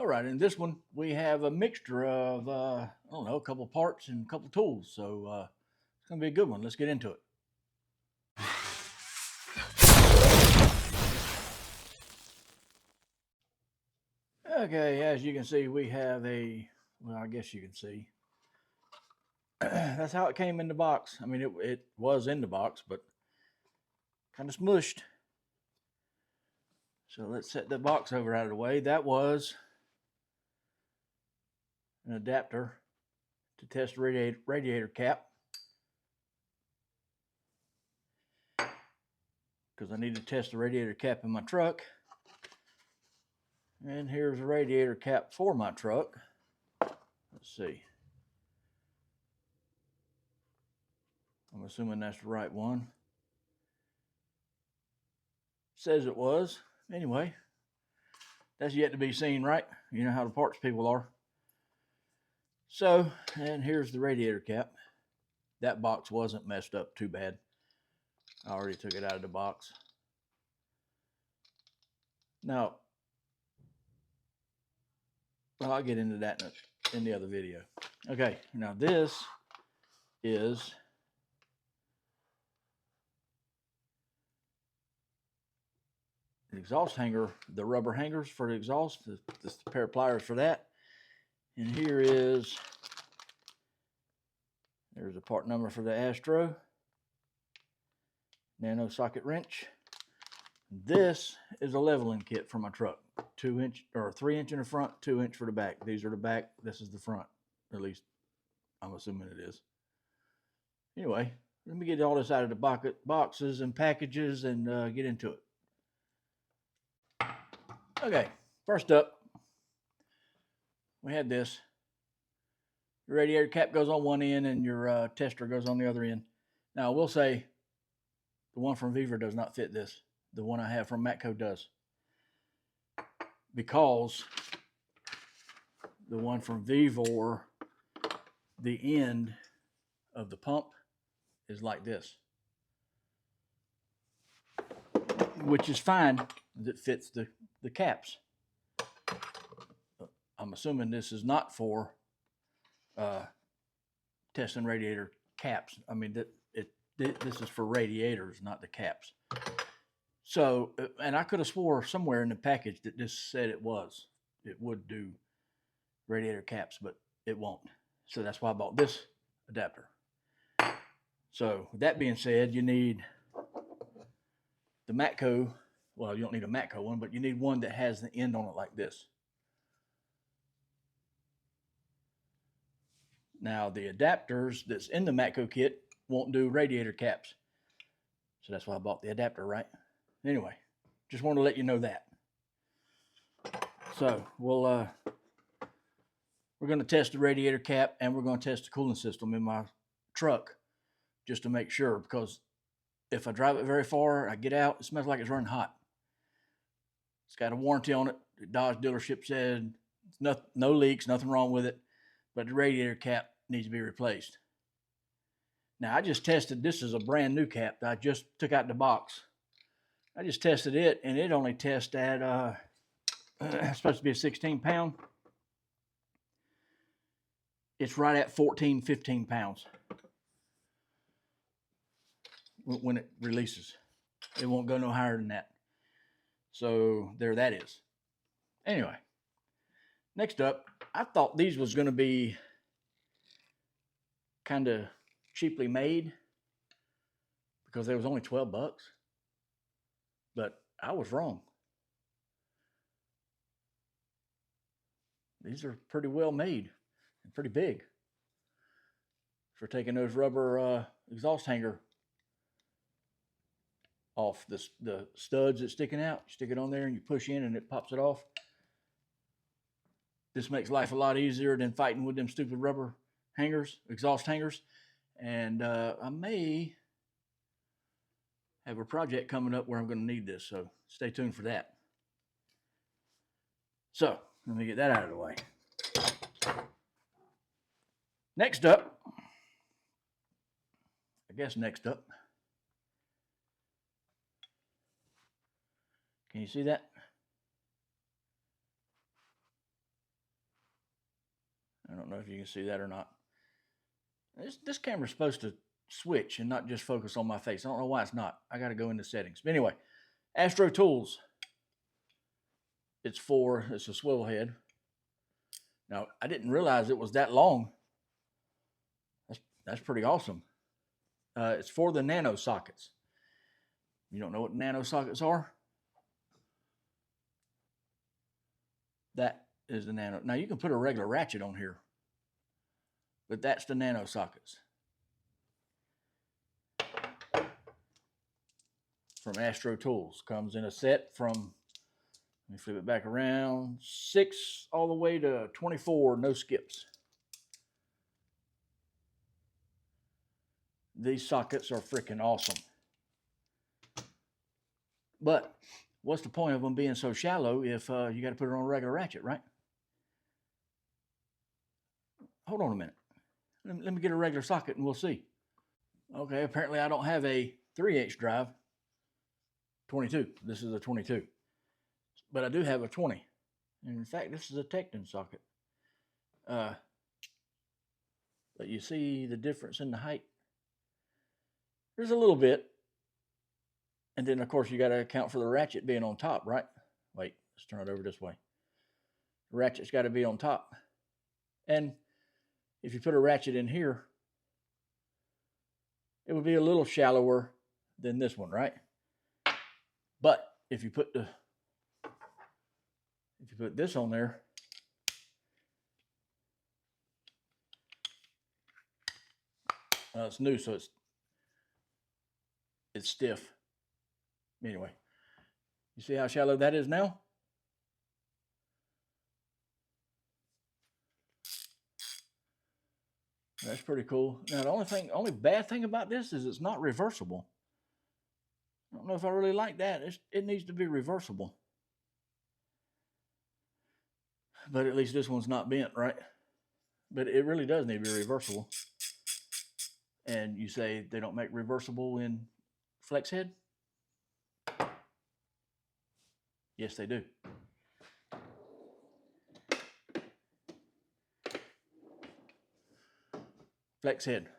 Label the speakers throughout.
Speaker 1: All right, in this one, we have a mixture of, I don't know, a couple parts and a couple tools. So it's going to be a good one. Let's get into it. Okay, as you can see, we have well, I guess you can see. That's how it came in the box. I mean, it was in the box, but kind of smushed. So let's set the box over out of the way. That was an adapter to test the radiator cap, because I need to test the radiator cap in my truck. And here's a radiator cap for my truck. Let's see. I'm assuming that's the right one. Says it was. Anyway, that's yet to be seen, right? You know how the parts people are. So, and here's the radiator cap. That box wasn't messed up too bad. I already took it out of the box. Now, well, I'll get into that in the other video. Okay, now this is the exhaust hanger, the rubber hangers for the exhaust, the pair of pliers for that. And there's a part number for the Astro nano socket wrench. This is a leveling kit for my truck. 2-inch or 3-inch in the front, 2-inch for the back. These are the back, this is the front. At least I'm assuming it is. Anyway, let me get all this out of the boxes and packages and get into it. Okay, first up, we had this. Your radiator cap goes on one end and your tester goes on the other end. Now, I will say the one from Viva does not fit this. The one I have from Matco does. Because the one from Viva, the end of the pump is like this, which is fine as it fits the caps. I'm assuming this is not for testing radiator caps. I mean, this is for radiators, not the caps. So, and I could have swore somewhere in the package that this said it would do radiator caps, but it won't. So that's why I bought this adapter. So with that being said, you need the Matco. Well, you don't need a Matco one, but you need one that has the end on it like this. Now, the adapters that's in the Matco kit won't do radiator caps. So that's why I bought the adapter, right? Anyway, just wanted to let you know that. So we're going to test the radiator cap and we're going to test the cooling system in my truck just to make sure, because if I drive it very far, I get out, it smells like it's running hot. It's got a warranty on it. The Dodge dealership said no leaks, nothing wrong with it, but the radiator cap needs to be replaced. Now, I just tested, this is a brand new cap that I just took out the box. I just tested it, and it only tests at, it's supposed to be a 16-pound. It's right at 14, 15 pounds when it releases. It won't go no higher than that. So there that is. Anyway, next up, I thought these was going to be kind of cheaply made because they was only $12. But I was wrong. These are pretty well made and pretty big for taking those rubber exhaust hanger off. The studs that's sticking out, you stick it on there and you push in and it pops it off. This makes life a lot easier than fighting with them stupid rubber hangers, exhaust hangers. And I may have a project coming up where I'm going to need this, so stay tuned for that. So let me get that out of the way. Next up, can you see that? know if you can see that or not. This camera's supposed to switch and not just focus on my face. I don't know why it's not. I got to go into settings. But anyway, Astro Tools. It's a swivel head. Now, I didn't realize it was that long. That's pretty awesome. It's for the nano sockets. You don't know what nano sockets are? That is the nano. Now, you can put a regular ratchet on here, but that's the nano sockets. From Astro Tools. Comes in a set from, let me flip it back around, 6 all the way to 24, no skips. These sockets are freaking awesome. But what's the point of them being so shallow if you got to put it on a regular ratchet, right? Hold on a minute. Let me get a regular socket and we'll see. Okay, apparently I don't have a 3/8 drive. 22. This is a 22. But I do have a 20. And in fact, this is a Tecton socket. But you see the difference in the height? There's a little bit. And then, of course, you got to account for the ratchet being on top, right? Wait, let's turn it over this way. The ratchet's got to be on top. And if you put a ratchet in here, it would be a little shallower than this one, right? But if you put this on there, it's new, so it's stiff. Anyway, you see how shallow that is now? That's pretty cool. Now, the only bad thing about this is it's not reversible. I don't know if I really like that. It needs to be reversible. But at least this one's not bent, right? But it really does need to be reversible. And you say they don't make reversible in flex head? Yes, they do. Flex head.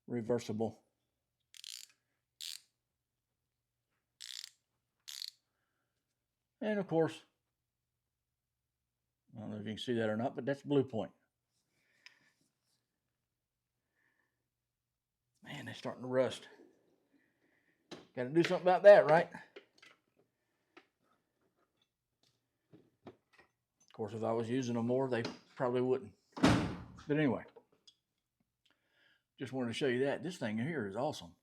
Speaker 1: Reversible. And of course, I don't know if you can see that or not, but that's Blue Point. Man, they're starting to rust. Got to do something about that, right? Of course, if I was using them more, they probably wouldn't. But anyway, just wanted to show you that. This thing here is awesome.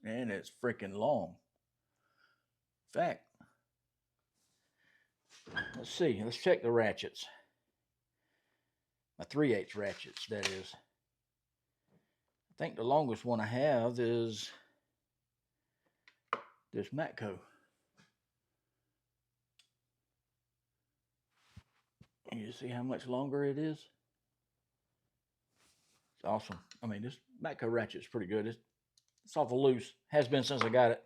Speaker 1: And it's freaking long. In fact, let's see. Let's check the ratchets. My 3/8 ratchets, that is. I think the longest one I have is this Matco. You see how much longer it is? It's awesome. I mean, this Matco ratchet's pretty good. It's awful loose. Has been since I got it.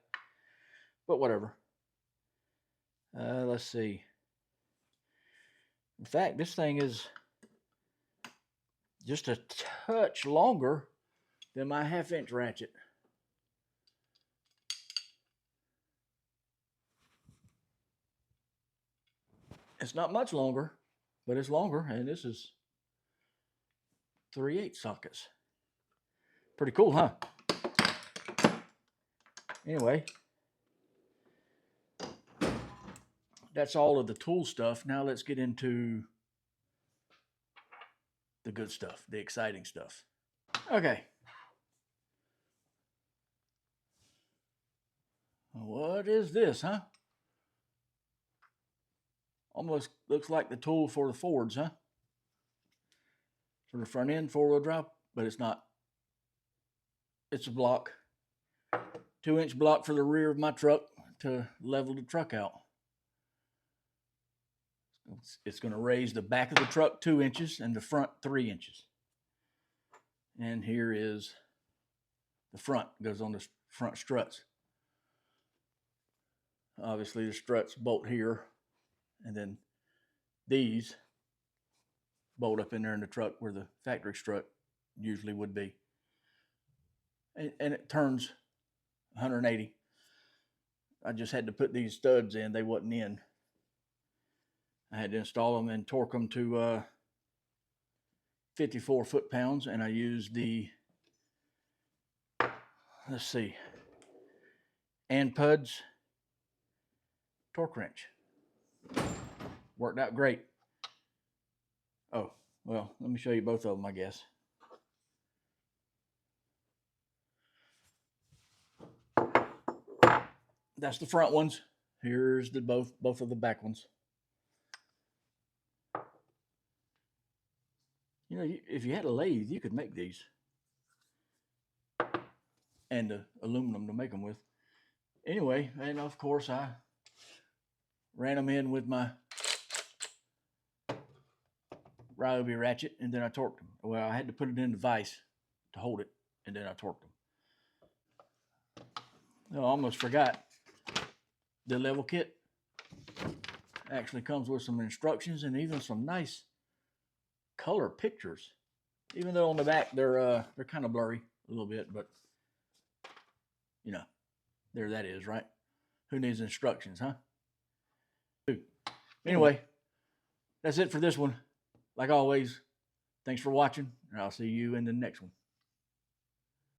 Speaker 1: But whatever. Let's see. In fact, this thing is just a touch longer than my 1/2" ratchet. It's not much longer, but it's longer, and this is 3/8 sockets. Pretty cool, huh? Anyway, that's all of the tool stuff. Now let's get into the good stuff, the exciting stuff. Okay. What is this, huh? Almost looks like the tool for the Fords, huh? For the front end, 4-wheel drive, but it's not. It's a block. 2-inch block for the rear of my truck to level the truck out. It's going to raise the back of the truck 2 inches and the front 3 inches. And here is the front, goes on the front struts. Obviously the struts bolt here, and then these bolt up in there in the truck where the factory strut usually would be. And it turns 180. I just had to put these studs in. They wasn't in. I had to install them and torque them to 54 foot-pounds, and I used the, let's see, Anpud's torque wrench. Worked out great. Oh, well, let me show you both of them, I guess. That's the front ones. Here's the both of the back ones. You know, if you had a lathe, you could make these. And the aluminum to make them with. Anyway, and of course I ran them in with my Ryobi ratchet, and then I torqued them. Well, I had to put it in the vise to hold it, and then I torqued them. Oh, I almost forgot. The level kit actually comes with some instructions and even some nice color pictures. Even though on the back they're kind of blurry a little bit, but you know, there that is, right? Who needs instructions, huh? Anyway, that's it for this one. Like always, thanks for watching, and I'll see you in the next one.